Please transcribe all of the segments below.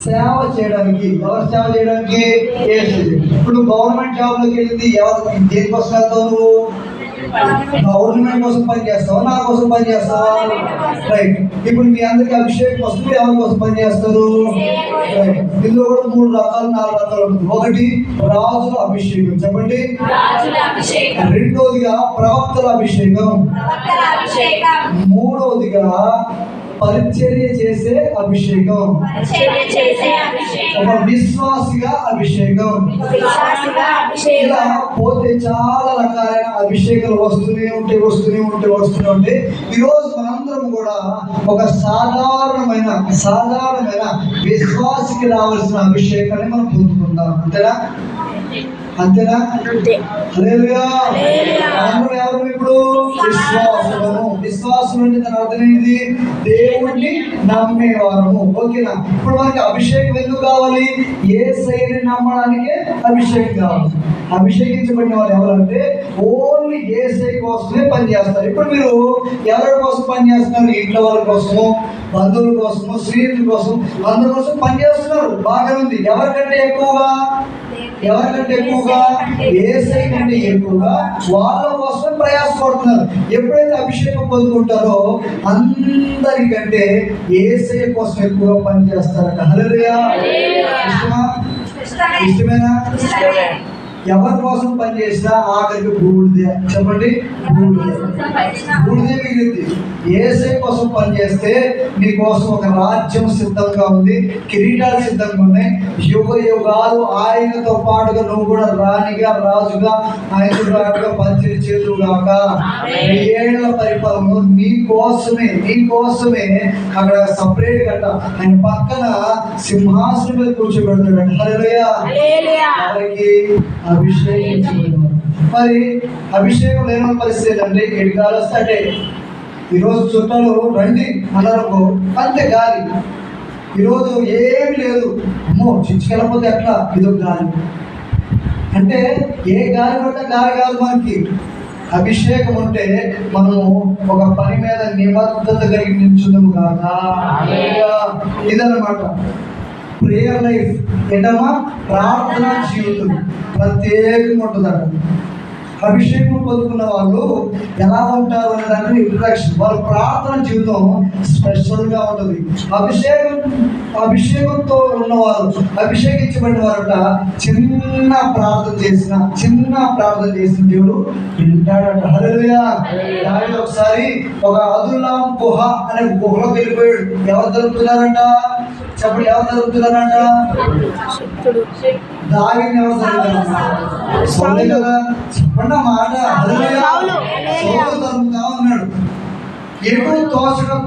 సేవ చేయడానికి. ఎవరు సేవ చేయడానికి? ఇప్పుడు గవర్నమెంట్ జాబ్ లోకి వెళ్ళింది ఎవరు? దేనికోసం వెళ్తావు? గవర్నమెంట్ కోసం పని చేస్తావా, నా కోసం పని చేస్తావా? రైట్. ఇప్పుడు మీ అందరికి అభిషేకం వస్తుంది, ఎవరి కోసం పని చేస్తారు? రైట్. ఇందులో కూడా 3 రకాలు 4 రకాలు ఉంటుంది. ఒకటి రాజుల అభిషేకం, చెప్పండి. రెండోదిగా ప్రవక్తల అభిషేకం. మూడవదిగా పరిచర్య చేసే అభిషేకం. ఒక విశ్వాసిగా అభిషేకం. ఇలా పోతే చాలా రకాలైన అభిషేకాలు వస్తూనే ఉంటాయి. ఈరోజు మనందరం కూడా ఒక సాధారణమైన విశ్వాసికి రావాల్సిన అభిషేకాన్ని మనం పొందుకుందాం. అంతేనా? హల్లెలూయా. అందరూ ఎవరు ఇప్పుడు? విశ్వాసం అంటే దాని అర్థం ఏంటి? దేవుణ్ణి నమ్మేవారము. ఓకేనా? ఇప్పుడు మనకి అభిషేకం ఎందుకు కావాలి? యేసయ్యని నమ్మడానికే అభిషేకం కావాలి. అభిషేకించబడిన వాళ్ళు ఎవరంటే ఓన్లీ యేసయ్య కోసమే పనిచేస్తారు. ఇప్పుడు మీరు ఎవరి కోసం పనిచేస్తున్నారు? ఇంట్లో వాళ్ళ కోసము, బంధువుల కోసము, స్నేహితుల కోసం, అందరి కోసం పనిచేస్తున్నారు. బాగా ఉంది. ఎవరికంటే ఎక్కువగా యేసయ్య కంటే ఎక్కువగా వాళ్ళ కోసం ప్రయాసపడుతున్నారు. ఎప్పుడైతే అభిషేకం పొందుకుంటారో అందరికంటే యేసయ్య కోసం ఎక్కువగా పనిచేస్తారట. హల్లెలూయా. ఇష్టమేనా? ఎవరి కోసం పనిచేసినా ఆఖరికి బూడిదే. చెప్పండి, బూడిదే మిగిలింది. యేసయ్య కోసం పనిచేస్తే నీ కోసం ఒక రాజ్యం సిద్ధంగా ఉంది, కిరీటాలు సిద్ధంగా ఉన్నాయి. యుగ యుగాలు ఆయనతో పాటుగా నువ్వు కూడా రాణిగా, రాజుగా, ఆయనగా పరిచయం చేతుగాక. 1000 ఏళ్ల పరిపాలన నీ కోసమే అక్కడ సపరేట్ గట్ట ఆయన పక్కన సింహాసనం మీద కూర్చోబెడతాడు. హల్లెలూయా. వారికి అభిషేకించబడిన మరి అభిషేకం లేని పరిస్థితి అంటే ఎడికాలు వస్తాడే. ఈరోజు చుట్టాలు రండి అన్నారు, అంతే గాలి. ఈరోజు ఏమి లేదు, అమ్మో చిచ్చుకెళ్ళకపోతే ఎట్లా, ఇదొక గాలి. అంటే ఏ గాలి పడితే గాలి కాదు మనకి. అభిషేకం ఉంటే మనము ఒక పని మీద నిబద్ధత కలిగి నిల్చున్నాము కాదా. ఇదన్నమాట ప్రేయర్ లైఫ్. ఏంటమ్మా? ప్రార్థనా జీవితం ప్రత్యేకంగా ఉంటుందట. అభిషేకం పొందుకున్న వాళ్ళు ఎలా ఉంటారు అనే దాన్ని ఇంట్రడక్షన్. వాళ్ళ ప్రార్థన జీవితం స్పెషల్గా ఉంటుంది. అభిషేకంతో ఉన్నవారు, అభిషేకించబడిన వారట చిన్న ప్రార్థన చేసిన దేవుడు వింటాడట. హల్లెలూయా. దానిలో ఒకసారి ఒక అదుల్లాం గుహ అనే గుహలోకి వెళ్ళిపోయాడు. ఎవరు దొరుకుతున్నారంట? చెప్పండి, ఎవరు దొరుకుతున్నారంట? దావిని ఎవరు దొరుకుతారు కదా? చెప్పండి మాట. దొరుకుతా ఉన్నాడు. ఎటు తోచడం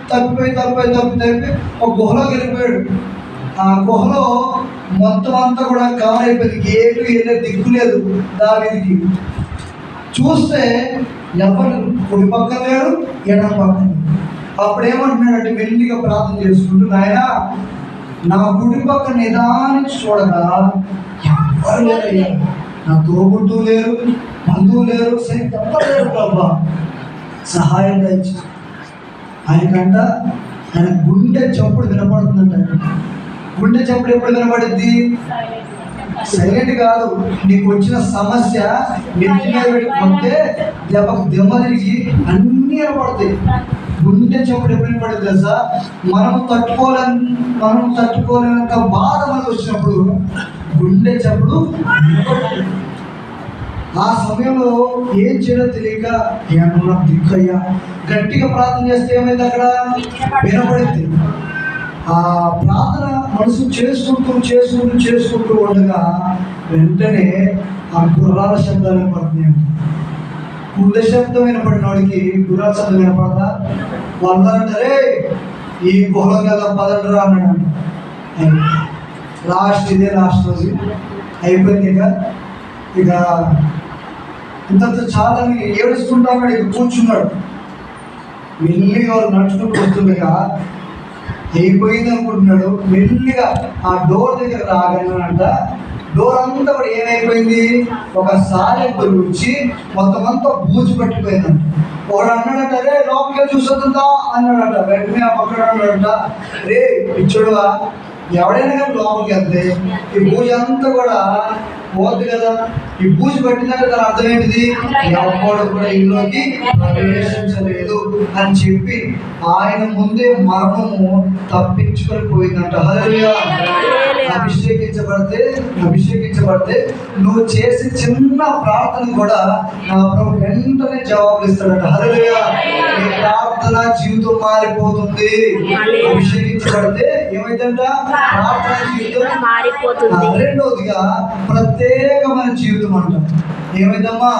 తప్పిపోయి ఒక గుహలోకి వెళ్ళిపోయాడు. ఆ గుహలో మొత్తం అంతా కూడా కవర్ అయిపోయింది. ఏటు వెళ్ళే దిక్కు లేదు దావీదుకి. చూస్తే ఎవరు కుడి పక్కన లేరు, ఎడమ పక్కన. అప్పుడు ఏమంటున్నాడంటే మెల్లిగా ప్రార్థన చేసుకుంటూ, నాయన నా కుడి పక్క నిదానించి చూడగా ఎవరు లేరయ్యా, నా తోబుట్టు లేరు, బంధువు లేరు, సరే తప్పలేరు బాబా, సహాయం తెచ్చి. ఆయనకంట ఆయన గుండె చప్పుడు వినపడుతుందంట. గుండె చప్పుడు ఎప్పుడు వినపడుద్ది? సైలెంట్ కాదు. నీకు వచ్చిన సమస్య నెత్తి మీద పెట్టుకుంటే దెబ్బ తిరిగి అన్నీ వినపడతాయి. గుండె చప్పుడు ఎప్పుడు వినపడుతుంది తెలుసా? మనం తట్టుకోలేనంత బాధ మనకు వచ్చినప్పుడు గుండె చప్పుడు వినపడుతుంది. ఆ సమయంలో ఏం చేయాలో తెలియక ఏమన్నా దిక్కయ్యా గట్టిగా ప్రార్థన చేస్తే ఏమైంది? అక్కడ వినపడింది. ఆ ప్రార్థన మనసు చేసుకుంటూ ఉండగా వెంటనే ఆ గుర్రాల శబ్దాలు వినపడుతున్నాయి. గుండె శబ్దం వినపడిన వాడికి గుర్రాల శబ్దం వినపడదా? వాళ్ళు అంటారే ఈ గుహలో కదా పదండ్రా అన్నాడు. ఇదే లాస్ట్ రోజు అయిపోయింది. ఇక ఇంత చాలా ఏడుచుకుంటా ఉన్నాడు. ఇక కూర్చున్నాడు. మెల్లిగా వాళ్ళు నడుచుకుంటూ వస్తుండగా అయిపోయింది అనుకుంటున్నాడు. మెల్లిగా ఆ డోర్ దగ్గర రాగలనంట. డోర్ అంతా కూడా ఏమైపోయింది? ఒక సాలెంపు వచ్చి మొత్తం అంతా బూజు పట్టిపోయిందంట. ఒకడు అన్నాడట, రే లోపలికి చూస్తుందా అన్నాడట. వెంటనే ఆ పక్కన అన్నాడట, రే పిచ్చోడువా ఎవడైనా కానీ లోపలికి వెళ్తే ఈ పూజ అంతా కూడా పోద్ది కదా. ఈ పూజ పట్టినాక దాని అర్థం ఏంటిది? ఎవడు కూడా ఇంట్లోకి ప్రవేశించలేదు అని చెప్పి ఆయన ముందే మరణము తప్పించుకొని పోయిందంట. హల్లెలూయా. అభిషేకించబడితే నువ్వు చేసే చిన్న ప్రార్థన కూడా నా ప్రభు వెంటనే జవాబులు ఇస్తాడట. హల్లెలూయా. నీ ప్రార్థన జీవితం మారిపోతుంది. అభిషేకించబడితే ఏమైందంట? ప్రార్థన జీవితం మారిపోతుంది. రెండవదిగా ప్రత్యేకమైన జీవితం అంట. ఏమైందమ్మా?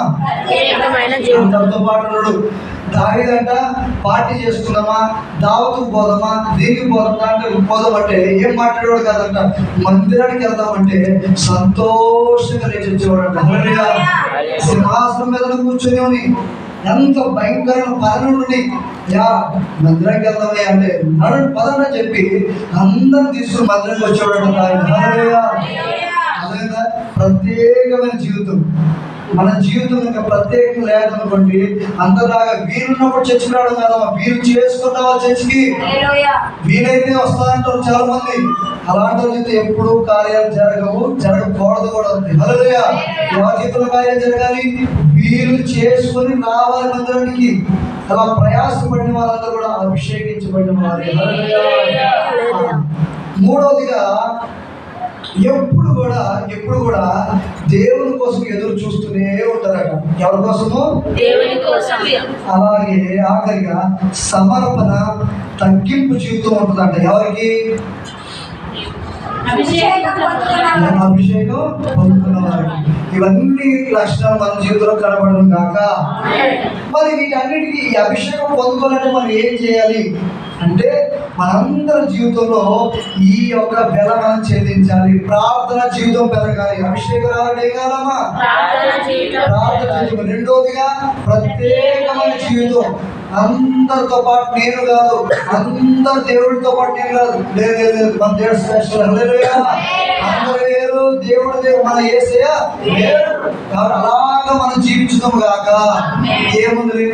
అంతటితో పాటు దావీదంట పార్టీ చేసుకుందామా, దావతుకు పోదామా, దీనికి పోదామా అంటే పోదామంటే ఏం మాట్లాడేవాడు కాదంట. మందిరానికి వెళ్దామంటే సంతోషంగా లేచి వచ్చేవాడంట. సింహాసనం మీద కూర్చొని ఎంత భయంకరమైన పదనుండి మందిరానికి వెళ్దామే అంటే నడు పదన చెప్పి అందరం తీసుకుని మందిరానికి వచ్చేవాడంట ఆయన. అదేవిధంగా ప్రత్యేకమైన జీవితం. మన జీవితం ఇంకా ప్రత్యేకం లేదనుకోండి, అందరిలాగా వీలున్నప్పుడు చర్చికి రావడం కాదమ్మా, వీలు చేసుకున్న వాళ్ళ చర్చికి వీలైతే వస్తారంటారు చాలా మంది. అలాంటి అయితే ఎప్పుడు కార్యాలు జరగకూడదు కూడా ఉంది. హల్లెలూయా. ఎవరి జీవితంలో కార్యాలు జరగాలి? వీలు చేసుకొని రావాలి మందిరానికి. అలా ప్రయాసపడిన వాళ్ళందరూ కూడా అభిషేకించబడిన వారు. హల్లెలూయా. మూడవదిగా ఎప్పుడు కూడా దేవుని కోసం ఎదురు చూస్తూనే ఉంటారట. ఎవరి కోసము? దేవుని కోసం. అలాగే ఆఖరిగా సమర్పణ, తగ్గింపు జీవితం ఉంటుందంట. ఎవరికి? అభిషేకం పొందుతున్న వారికి. ఇవన్నీ లక్షణాలు మన జీవితంలో కనబడడం కాక మరి వీటన్నిటికీ ఈ అభిషేకం పొందుకోవాలంటే మనం ఏం చేయాలి అంటే మనందరి జీవితంలో ఈ యొక్క బెల మనం చెల్లించాలి. ప్రార్థన జీవితం పెరగాలి. అభిషేకం రావాలంటే ఏం కావాలమ్మా? ప్రార్థన జీవితం. రెండోదిగా ప్రత్యేకమైన జీవితం. అందరితో పాటు నేను కాదు, అందరు దేవుడితో పాటు నేను కాదు. లేదు, మన దేవుడు స్పెషల్. హల్లెలూయా. అందరూ వేరు, దేవుడు మన యేసయ్య వేరు. కాబట్టి అలాగా మనం జీవించుదాం కాక ఏముంది?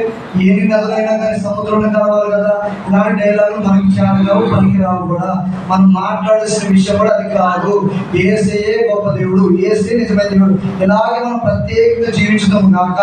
ఎన్ని నదులైనా కానీ సముద్రంలో కలవాలి కదా. ఇలాంటి డైలాగులు మనకి చేతగావు, పనికిరావు కూడా. మనం మాట్లాడాల్సిన విషయం కూడా అది కాదు. యేసయ్యే గొప్ప దేవుడు, యేసే నిజమైన దేవుడు. ఇలాగే మనం ప్రత్యేకంగా జీవించుదాం కాక.